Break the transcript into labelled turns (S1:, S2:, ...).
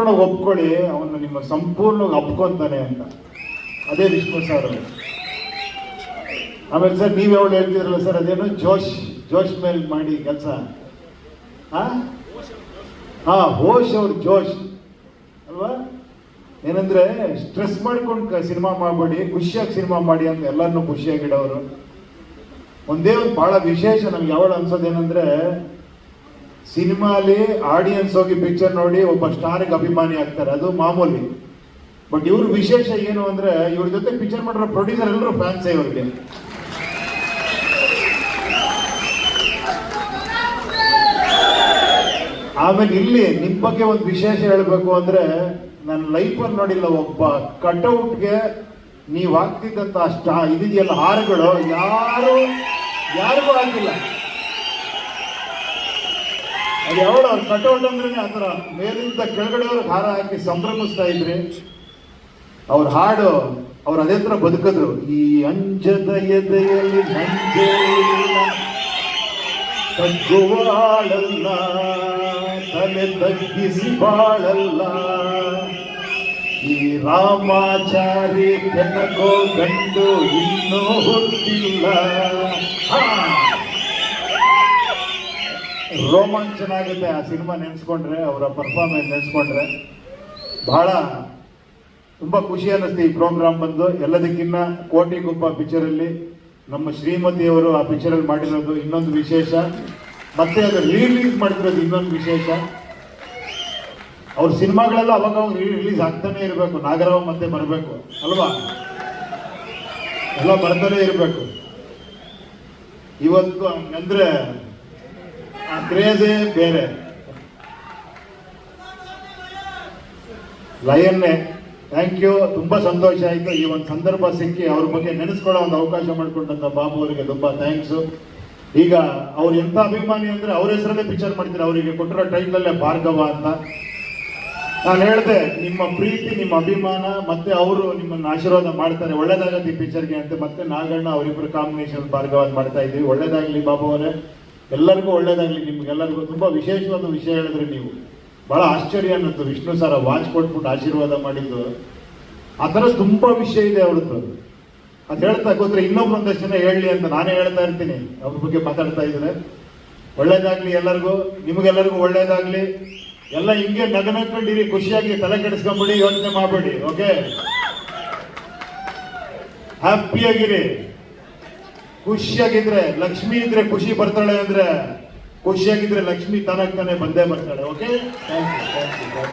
S1: ಸಂಪೂರ್ಣವಾಗಿ ಒಪ್ಕೊಳ್ಳಿ, ಅವನು ನಿಮ್ಮ ಸಂಪೂರ್ಣವಾಗಿ ಒಪ್ಕೊಂತಾನೆ ಅಂತ. ಅದೇ ವಿಷ್ಣು ಸರ್. ಆಮೇಲೆ ಸರ್ ನೀವು ಯಾವಾಗ ಹೇಳ್ತಿದ್ರಲ್ಲ ಸರ್, ಅದೇನು ಜೋಶ್ ಮೇಲೆ ಮಾಡಿ ಕೆಲಸ. ಹೋಶ್ ಅವ್ರ ಜೋಶ್ ಅಲ್ವಾ? ಏನಂದ್ರೆ ಸ್ಟ್ರೆಸ್ ಮಾಡ್ಕೊಂಡು ಸಿನಿಮಾ ಮಾಡಬೇಡಿ, ಖುಷಿಯಾಗಿ ಸಿನಿಮಾ ಮಾಡಿ ಅಂತ ಎಲ್ಲರನ್ನೂ ಖುಷಿಯಾಗಿಡೋರು. ಒಂದೇ ಒಂದು ಬಹಳ ವಿಶೇಷ ನಮ್ಗೆ ಯಾವಾಗ ಅನ್ಸೋದೇನಂದ್ರೆ, ಸಿನಿಮಾಲಿ ಆಡಿಯನ್ಸ್ ಹೋಗಿ ಪಿಕ್ಚರ್ ನೋಡಿ ಒಬ್ಬ ಸ್ಟಾರ್ಗೆ ಅಭಿಮಾನಿ ಆಗ್ತಾರೆ, ಅದು ಮಾಮೂಲಿ. ಬಟ್ ಇವ್ರ ವಿಶೇಷ ಏನು ಅಂದ್ರೆ, ಇವ್ರ ಜೊತೆ ಪಿಕ್ಚರ್ ಮಾಡಿರೋ ಪ್ರೊಡ್ಯೂಸರ್ ಎಲ್ಲರೂ ಫ್ಯಾನ್ಸೇ ಇವ್ರಿಗೆ. ಆಮೇಲೆ ಇಲ್ಲಿ ನಿಮ್ ಬಗ್ಗೆ ಒಂದು ವಿಶೇಷ ಹೇಳ್ಬೇಕು ಅಂದ್ರೆ, ನನ್ನ ಲೈಫಲ್ಲಿ ನೋಡಿಲ್ಲ ಒಬ್ಬ ಕಟ್ಔಟ್ಗೆ ನೀವು ಆಗ್ತಿದ್ದಂತ ಇದೆಯಲ್ಲ ಹಾರಗಳು ಯಾರಿಗೂ ಆಗಿಲ್ಲ. ಅದು ಯಾವಳು ಅವ್ರ ಕಟ್ಔಟ್ ಅಂದ್ರೆ ಆತರ ಮೇಲಿಂದ ಕೆಳಗಡೆಯವ್ರಿಗೆ ಹಾರ ಹಾಕಿ ಸಂಭ್ರಮಿಸ್ತಾ ಇದ್ರಿ. ಅವ್ರ ಹಾಡು ಅವ್ರು ಅದೇ ತರ ಬದುಕಿದ್ರು. ಈ ಅಂಜದ ಎದೆಯಲ್ಲಿ ನಂಜೆ ತಗ್ಗುವಾಳಲ್ಲ, ತಲೆ ತಗ್ಗಿಸಿ ಬಾಳಲ್ಲ, ಈ ರಾಮಾಚಾರಿ ಕೆನಕೋ ಗಂಡು ಇನ್ನೂ ಹುಟ್ಟಿಲ್ಲ. ರೋಮಾಂಚನ ಆಗುತ್ತೆ ಆ ಸಿನಿಮಾ ನೆನೆಸ್ಕೊಂಡ್ರೆ, ಅವರ ಪರ್ಫಾರ್ಮೆನ್ಸ್ ನೆನೆಸ್ಕೊಂಡ್ರೆ. ಬಹಳ ತುಂಬಾ ಖುಷಿ ಅನ್ನಿಸ್ತು ಈ ಪ್ರೋಗ್ರಾಮ್ ಬಂದು. ಎಲ್ಲದಕ್ಕಿನ್ನ ಕೋಟಿಗೊಬ್ಬ ಪಿಕ್ಚರಲ್ಲಿ ನಮ್ಮ ಶ್ರೀಮತಿಯವರು ಆ ಪಿಕ್ಚರಲ್ಲಿ ಮಾಡಿರೋದು ಇನ್ನೊಂದು ವಿಶೇಷ, ಮತ್ತೆ ಅದು ರಿಲೀಸ್ ಮಾಡಿರೋದು ಇನ್ನೊಂದು ವಿಶೇಷ. ಅವ್ರ ಸಿನಿಮಾಗಳೆಲ್ಲ ಅವಾಗ ರಿಲೀಸ್ ಆಗ್ತಾನೆ ಇರಬೇಕು, ನಾಗರಾವ್ ಮತ್ತೆ ಬರಬೇಕು ಅಲ್ವಾ, ಎಲ್ಲ ಬರ್ತಾನೆ ಇರಬೇಕು. ಇವತ್ತು ಅಂದ್ರೆ ಆ ಕ್ರೇಜೇ ಬೇರೆ. ಲಯನ್ನೇ ಥ್ಯಾಂಕ್ ಯು, ತುಂಬಾ ಸಂತೋಷ ಆಯ್ತು ಈ ಒಂದು ಸಂದರ್ಭ ಸಿಕ್ಕಿ ಅವ್ರ ಬಗ್ಗೆ ನೆನೆಸ್ಕೊಳ್ಳೋ ಒಂದು ಅವಕಾಶ ಮಾಡಿಕೊಂಡಂತ ಬಾಬು ಅವರಿಗೆ ತುಂಬಾ ಥ್ಯಾಂಕ್ಸು. ಈಗ ಅವ್ರು ಎಂತ ಅಭಿಮಾನಿ ಅಂದ್ರೆ ಅವ್ರ ಹೆಸರಲ್ಲೇ ಪಿಕ್ಚರ್ ಮಾಡ್ತಾರೆ, ಅವರಿಗೆ ಕೊಟ್ಟಿರೋ ಟೈಟ್ಲಲ್ಲೇ ಭಾರ್ಗವ ಅಂತ. ನಾನು ಹೇಳಿದೆ ನಿಮ್ಮ ಪ್ರೀತಿ, ನಿಮ್ಮ ಅಭಿಮಾನ ಮತ್ತೆ ಅವರು ನಿಮ್ಮನ್ನು ಆಶೀರ್ವಾದ ಮಾಡ್ತಾರೆ, ಒಳ್ಳೇದಾಗತ್ತೆ ಈ ಪಿಕ್ಚರ್ಗೆ ಅಂತ. ಮತ್ತೆ ನಾಗಣ್ಣ ಅವರಿಬ್ಬರು ಕಾಂಬಿನೇಷನ್ ಭಾರ್ಗವ ಮಾಡ್ತಾ ಇದ್ದೀವಿ. ಒಳ್ಳೇದಾಗ್ಲಿ ಬಾಬು ಅವರೇ, ಎಲ್ಲರಿಗೂ ಒಳ್ಳೇದಾಗ್ಲಿ. ನಿಮ್ಗೆಲ್ಲರಿಗೂ ತುಂಬಾ ವಿಶೇಷವಾದ ವಿಷಯ ಹೇಳಿದ್ರೆ ನೀವು, ಬಹಳ ಆಶ್ಚರ್ಯ ಅನ್ನಿಸ್ತು. ವಿಷ್ಣು ಸರ ವಾಚ್ ಕೊಟ್ಬಿಟ್ಟು ಆಶೀರ್ವಾದ ಮಾಡಿದ್ದು, ಆ ಥರ ತುಂಬಾ ವಿಷಯ ಇದೆ ಅವ್ರದ್ದು. ಅದು ಹೇಳ್ತಾ ಕೂತ್ರೆ ಇನ್ನೊಬ್ರು ಒಂದಷ್ಟು ಜನ ಹೇಳಲಿ ಅಂತ ನಾನೇ ಹೇಳ್ತಾ ಇರ್ತೀನಿ. ಅವ್ರ ಬಗ್ಗೆ ಮಾತಾಡ್ತಾ ಇದ್ರೆ ಒಳ್ಳೇದಾಗ್ಲಿ ಎಲ್ಲರಿಗೂ, ನಿಮಗೆಲ್ಲರಿಗೂ ಒಳ್ಳೇದಾಗ್ಲಿ. ಎಲ್ಲ ಹಿಂಗೆ ನಗನಕೊಂಡಿರಿ, ಖುಷಿಯಾಗಿ ತಲೆ ಕೆಡಿಸ್ಕೊಂಬಿಡಿ, ಯೋಚನೆ ಮಾಡಬೇಡಿ. ಓಕೆ, ಹ್ಯಾಪಿಯಾಗಿರಿ, ಖುಷಿಯಾಗಿದ್ರೆ. ಲಕ್ಷ್ಮಿ ಇದ್ರೆ ಖುಷಿ ಬರ್ತಾಳೆ ಅಂದ್ರೆ, ಖುಷಿಯಾಗಿದ್ರೆ ಲಕ್ಷ್ಮಿ ತಾನೇ ಬಂದೇ ಬರ್ತಾಳೆ. Okay, thank you.